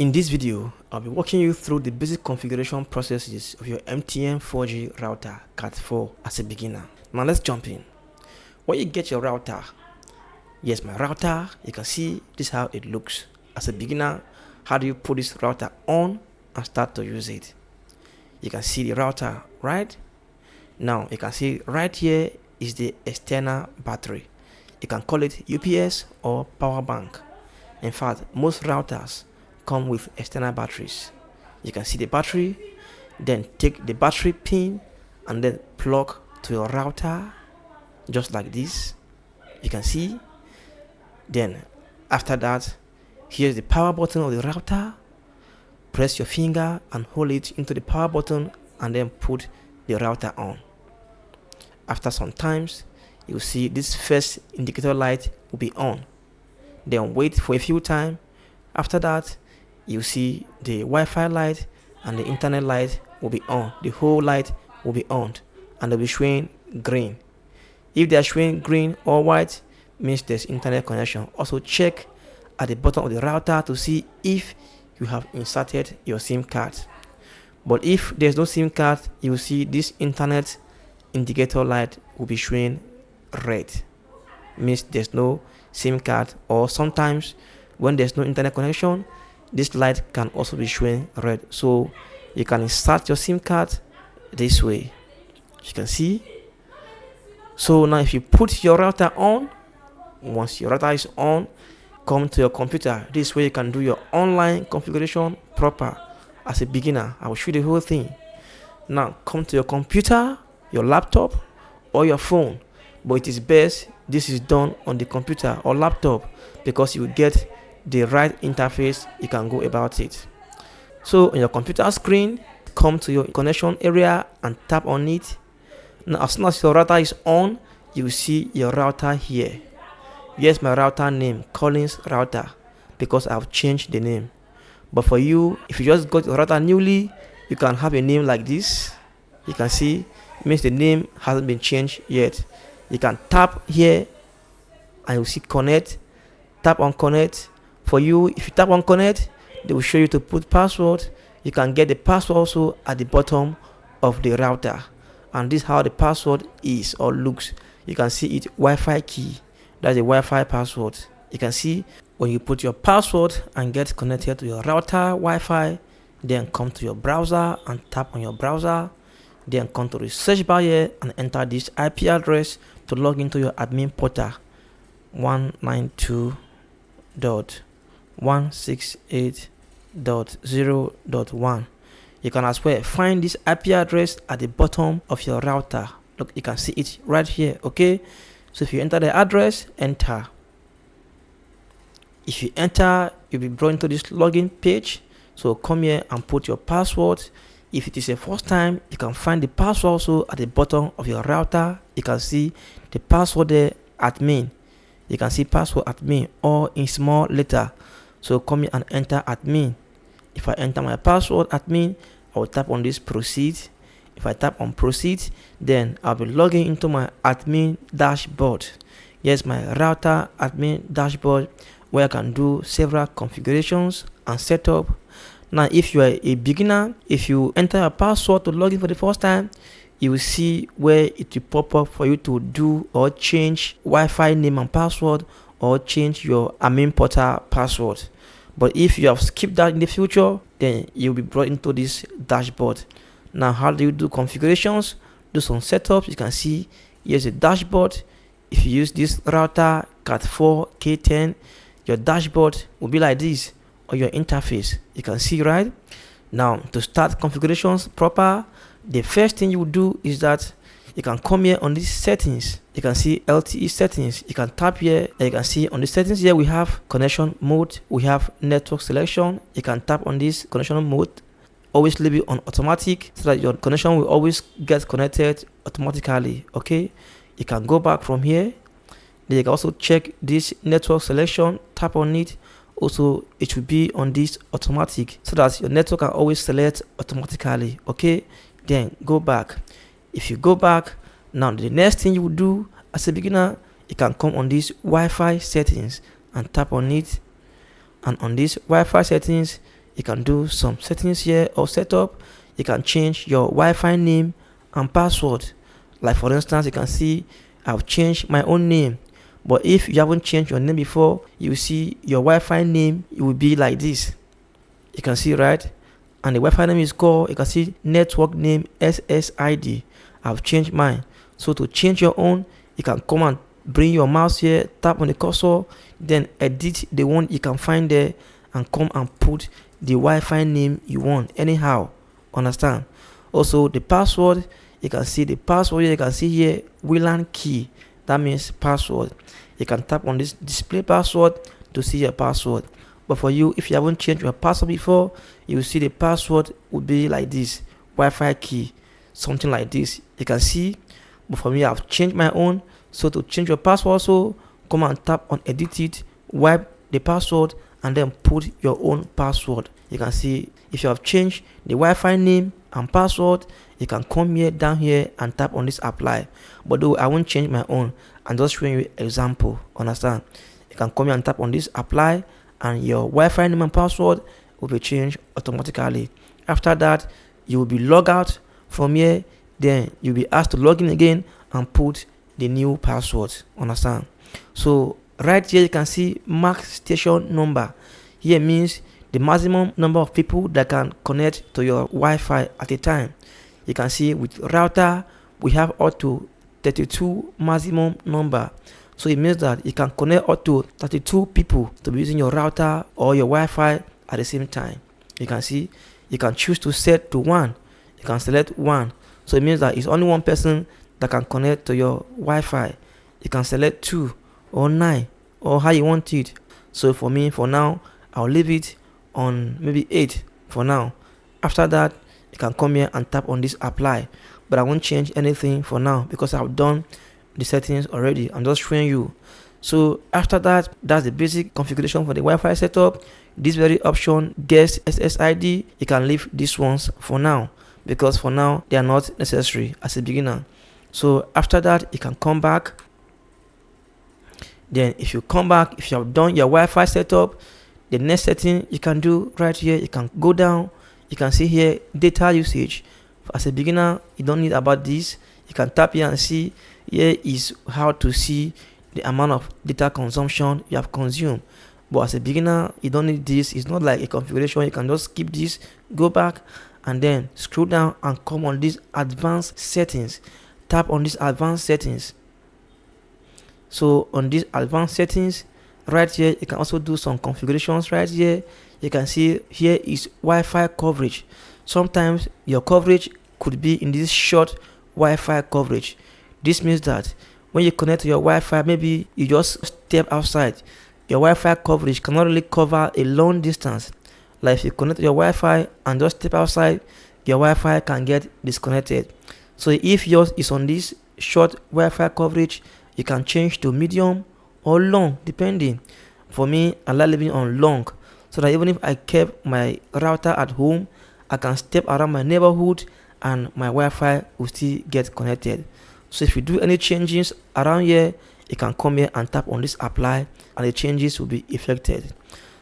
In this video, I'll be walking you through the basic configuration processes of your MTN 4G router CAT4 as a beginner. Now let's jump in. When you get your router, yes, my router, you can see this is how it looks. As a beginner, how do you put this router on and start to use it? You can see the router, right? Now you can see right here is the external battery. You can call it UPS or power bank. In fact, most routers come with external batteries. You can see the battery, then take the battery pin and then plug to your router just like this. You can see. Then after that, here's the power button of the router. Press your finger and hold it into the power button and then put the router on. After some times, you will see this first indicator light will be on. Then wait for a few times. After that, you see the Wi-Fi light and the internet light will be on. The whole light will be on and they'll be showing green. If they are showing green or white, means there's internet connection. Also check at the bottom of the router to see if you have inserted your SIM card. But if there's no SIM card, you will see this internet indicator light will be showing red. Means there's no SIM card, or sometimes when there's no internet connection, this light can also be showing red. So you can insert your SIM card this way. You can see. So now if you put your router on, once your router is on, come to your computer. This way you can do your online configuration proper. As a beginner, I will show you the whole thing. Now come to your computer, your laptop or your phone, but it is best this is done on the computer or laptop because you will get the right interface. You can go about it. So on your computer screen, come to your connection area and tap on it. Now as soon as your router is on, you will see your router here. Yes, my router name, Collins router, because I've changed the name. But for you, if you just got your router newly, you can have a name like this. You can see, it means the name hasn't been changed yet. You can tap here and you'll see connect. Tap on connect. For you, if you tap on connect, they will show you to put password. You can get the password also at the bottom of the router. And this is how the password is or looks. You can see it Wi-Fi key. That's the Wi-Fi password. You can see when you put your password and get connected to your router Wi-Fi, then come to your browser and tap on your browser. Then come to the search bar here and enter this IP address to log into your admin portal 192.168.0.1. You can as well find this IP address at the bottom of your router. Look, you can see it right here. Okay, so if you enter the address, enter. If you enter, you'll be brought into this login page. So come here and put your password. If it is a first time, you can find the password also at the bottom of your router. You can see the password there, admin. You can see password admin or in small letter. So come here and enter admin. If I enter my password admin, I will tap on this proceed. If I tap on proceed, then I'll be logging into my admin dashboard. Yes, my router admin dashboard, where I can do several configurations and setup. Now if you are a beginner, if you enter a password to log in for the first time, you will see where it will pop up for you to do or change Wi-Fi name and password or change your admin portal password. But if you have skipped that in the future, then you'll be brought into this dashboard. Now how do you do configurations? Do some setups. You can see here's a dashboard. If you use this router CAT4 K10, your dashboard will be like this, or your interface. You can see right now. To start configurations proper, the first thing you will do is that you can come here on these settings. You can see LTE settings. You can tap here and you can see on the settings here we have connection mode, we have network selection. You can tap on this connection mode. Always leave it on automatic so that your connection will always get connected automatically. Okay, you can go back from here. Then you can also check this network selection. Tap on it. Also, it will be on this automatic so that your network can always select automatically. Okay, then go back. If you go back, now the next thing you will do as a beginner, you can come on this Wi-Fi settings and tap on it. And on this Wi-Fi settings, you can do some settings here or setup. You can change your Wi-Fi name and password. Like for instance, you can see I've changed my own name. But if you haven't changed your name before, you see your Wi-Fi name, it will be like this. You can see, right? And the Wi-Fi name is called, you can see network name USSD. I've changed mine. So to change your own, you can come and bring your mouse here, tap on the cursor, then edit the one you can find there and come and put the Wi-Fi name you want anyhow. Understand? Also the password, you can see the password here, you can see here WLAN key. That means password. You can tap on this display password to see your password. But for you, if you haven't changed your password before, you will see the password would be like this, Wi-Fi key, something like this. You can see, but for me, I've changed my own. So to change your password, also come and tap on edit it, wipe the password, and then put your own password. You can see if you have changed the Wi-Fi name and password, you can come here down here and tap on this apply. But though I won't change my own, I'm just showing you example. Understand? You can come here and tap on this apply, and your Wi-Fi name and password will be changed automatically. After that, you will be logged out from here. Then you'll be asked to log in again and put the new password. Understand? So right here you can see max station number. Here means the maximum number of people that can connect to your Wi-Fi at a time. You can see with router we have up to 32 maximum number. So it means that you can connect up to 32 people to be using your router or your Wi-Fi at the same time. You can see you can choose to set to 1. You can select 1. So it means that it's only one person that can connect to your Wi-Fi. You can select 2 or 9 or how you want it. So for me, for now, I'll leave it on maybe 8 for now. After that, you can come here and tap on this apply. But I won't change anything for now because I've done the settings already. I'm just showing you. So after that, that's the basic configuration for the Wi-Fi setup. This very option, guest SSID, you can leave these ones for now because for now they are not necessary as a beginner. So after that, you can come back. Then if you come back, if you have done your Wi-Fi setup, the next setting you can do right here, you can go down. You can see here data usage. As a beginner, you don't need about this. You can tap here and see here is how to see the amount of data consumption you have consumed. But as a beginner, you don't need this. It's not like a configuration. You can just skip this, go back, and then scroll down and come on this advanced settings. Tap on this advanced settings. So on this advanced settings right here, you can also do some configurations right here. You can see here is Wi-Fi coverage. Sometimes your coverage could be in this short Wi-Fi coverage. This means that when you connect to your Wi-Fi, maybe you just step outside, your Wi-Fi coverage cannot really cover a long distance. Like if you connect to your Wi-Fi and just step outside, your Wi-Fi can get disconnected. So if yours is on this short Wi-Fi coverage, you can change to medium or long depending. For me, I like living on long, so that even if I kept my router at home, I can step around my neighborhood and my Wi-Fi will still get connected. So if you do any changes around here, you can come here and tap on this apply and the changes will be effected.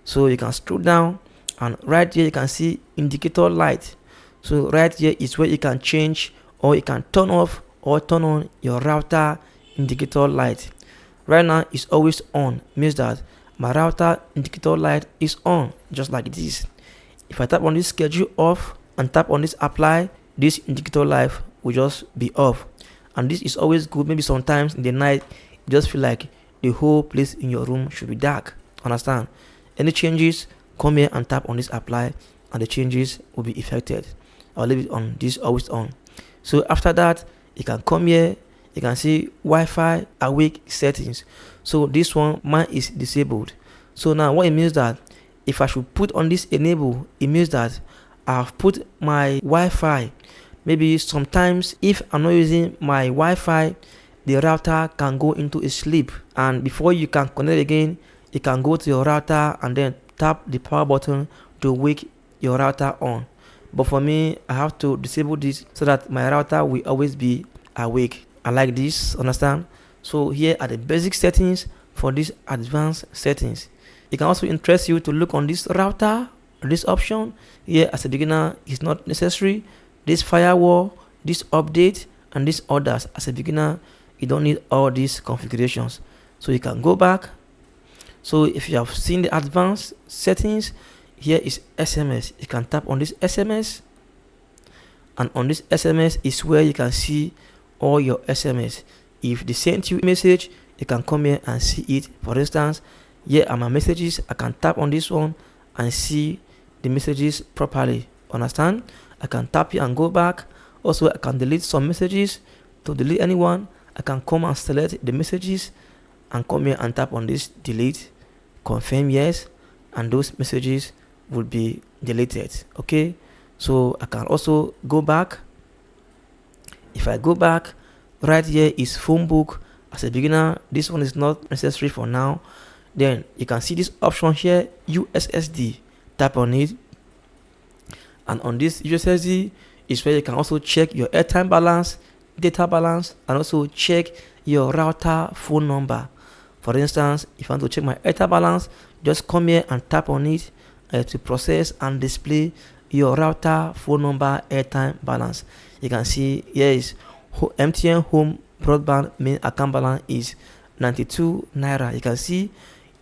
So you can scroll down and right here you can see indicator light. So right here is where you can change or you can turn off or turn on your router indicator light. Right now it's always on, means that my router indicator light is on, just like this. If I tap on this schedule off and tap on this apply, this indicator light will just be off. And this is always good. Maybe sometimes in the night you just feel like the whole place in your room should be dark. Understand? Any changes, come here and tap on this apply and the changes will be effected. I'll leave it on this always on. So after that, you can come here, you can see Wi-Fi awake settings. So this one, mine is disabled. So now what it means that if I should put on this enable, it means that I've put my Wi-Fi. Maybe sometimes if I'm not using my Wi-Fi, the router can go into a sleep, and before you can connect again, you can go to your router and then tap the power button to wake your router on. But for me, I have to disable this so that my router will always be awake. I like this, understand? So here are the basic settings for these advanced settings. It can also interest you to look on this router this option here as a beginner is not necessary. This firewall, this update, and this others as a beginner, you don't need all these configurations. So you can go back. So if you have seen the advanced settings, here is SMS. You can tap on this SMS, and on this SMS is where you can see all your SMS. If they sent you a message, you can come here and see it. For instance, here are my messages. I can tap on this one and see the messages properly. Understand? I can tap here and go back. Also, I can delete some messages. To delete anyone, I can come and select the messages and come here and tap on this delete, confirm yes, and those messages will be deleted. Okay, so I can also go back. If I go back, right here is phone book. As a beginner, this one is not necessary for now. Then you can see this option here, USSD. Tap on it, and on this USSD is where you can also check your airtime balance, data balance, and also check your router phone number. For instance, if I want to check my airtime balance, just come here and tap on it to process and display your router phone number airtime balance. You can see here is MTN home broadband main account balance is 92 naira. You can see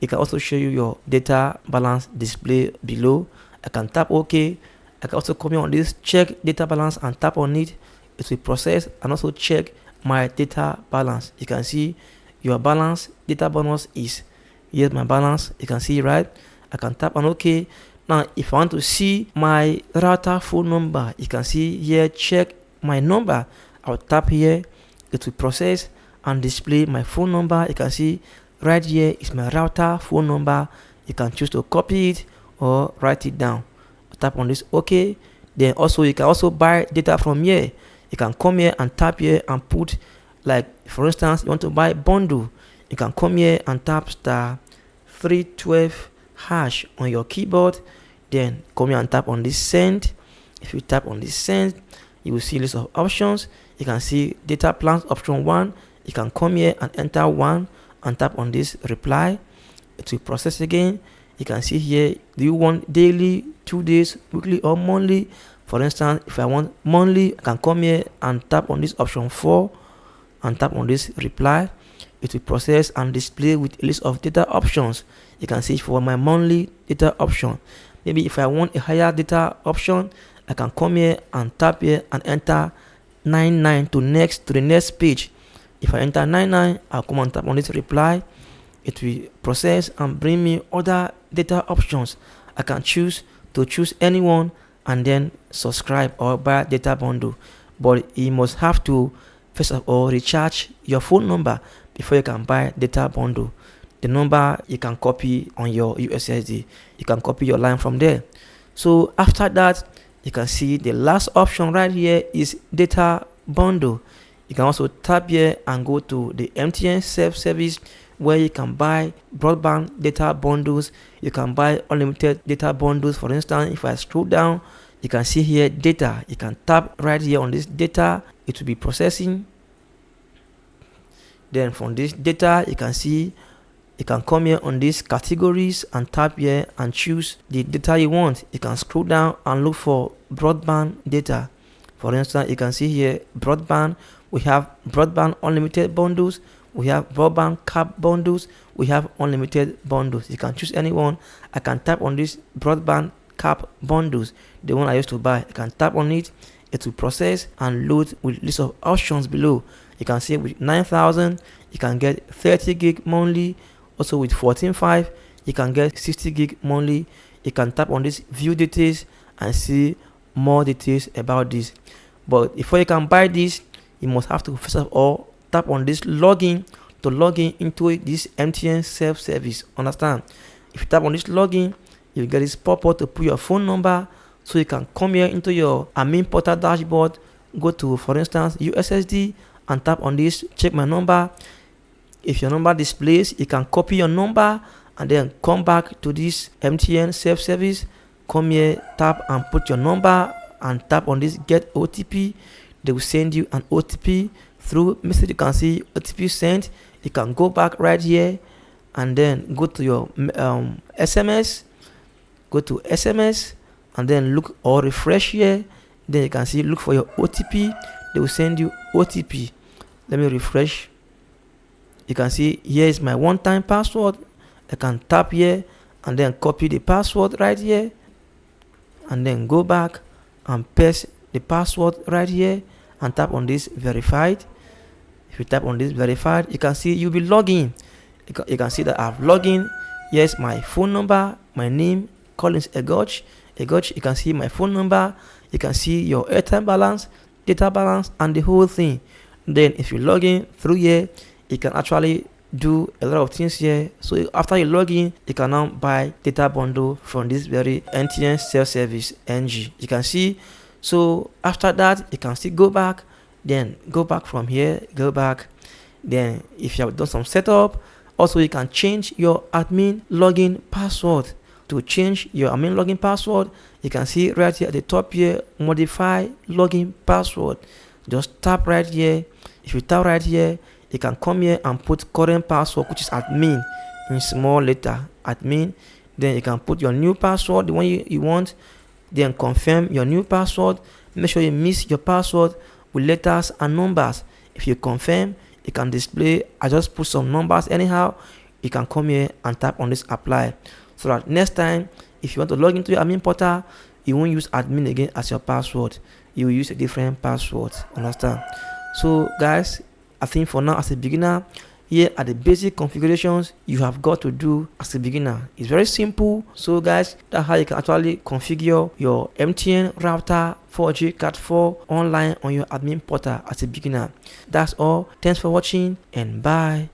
it can also show you your data balance display below. I can tap OK. I can also come here on this check data balance and tap on it. It will process and also check my data balance. You can see your balance data bonus is, here's my balance. You can see, right? I can tap on OK. Now if I want to see my router phone number, you can see here check my number. I'll tap here. It will process and display my phone number. You can see right here is my router phone number. You can choose to copy it or write it down. Tap on this OK. Then also you can also buy data from here. You can come here and tap here and put, like for instance, you want to buy bundle. You can come here and tap *312# on your keyboard. Then come here and tap on this send. If you tap on this send, you will see a list of options. You can see data plans option 1. You can come here and enter 1 and tap on this reply. It will process again. You can see here, do you want daily, 2 days, weekly, or monthly? For instance, if I want monthly, I can come here and tap on this option 4 and tap on this reply. It will process and display with a list of data options. You can see for my monthly data option. Maybe if I want a higher data option, I can come here and tap here and enter 99 to the next page. If I enter 99, I'll come and tap on this reply. It will process and bring me other data options. I can choose anyone and then subscribe or buy data bundle. But you must have to first of all recharge your phone number before you can buy data bundle. The number you can copy on your USSD. You can copy your line from there. So after that, you can see the last option right here is data bundle. You can also tap here and go to the MTN self-service where you can buy broadband data bundles. You can buy unlimited data bundles. For instance, if I scroll down, you can see here data. You can tap right here on this data. It will be processing. Then from this data, you can see, you can come here on these categories and tap here and choose the data you want. You can scroll down and look for broadband data. For instance, you can see here broadband. We have broadband unlimited bundles. We have broadband cap bundles. We have unlimited bundles. You can choose anyone. I can tap on this broadband cap bundles, the one I used to buy. I can tap on it. It will process and load with list of options below. You can see with 9,000, you can get 30 gig monthly. Also with 14.5, you can get 60 gig monthly. You can tap on this view details and see more details about this. But before you can buy this, you must have to first of all tap on this login to log in into this MTN self-service. Understand? If you tap on this login, you get this pop-up to put your phone number, so you can come here into your admin portal dashboard, go to, for instance, USSD and tap on this check my number. If your number displays, you can copy your number and then come back to this MTN self-service. Come here, tap and put your number and tap on this get OTP. They will send you an OTP through message. You can see OTP sent. You can go back right here and then go to your SMS. go to SMS and then look or refresh here. Then you can see look for your OTP. They will send you OTP. Let me refresh. You can see here is my one-time password. I can tap here and then copy the password right here and then go back and paste the password right here and tap on this verified. If you tap on this verified, you can see you'll be logging. You can see that I've logged in. Yes, my phone number, my name, Collins Egoch. You can see my phone number. You can see your airtime balance, data balance, and the whole thing. Then if you log in through here, you can actually do a lot of things here. So after you log in, you can now buy data bundle from this very MTN self-service NG. You can see. So after that, you can still go back. Then go back from here, go back. Then if you have done some setup, also you can change your admin login password. To change your admin login password, you can see right here at the top here, modify login password. Just tap right here. If you tap right here, you can come here and put current password, which is admin in small letter, admin. Then you can put your new password, the one you want. Then confirm your new password. Make sure you miss your password with letters and numbers. If you confirm, you can display. I just put some numbers anyhow. You can come here and tap on this apply, so that next time if you want to log into your admin portal, you won't use admin again as your password. You will use a different password. Understand? So guys, I think for now, as a beginner, here are the basic configurations you have got to do as a beginner. It's very simple. So guys, that's how you can actually configure your MTN router 4G CAT4 online on your admin portal as a beginner. That's all. Thanks for watching and bye.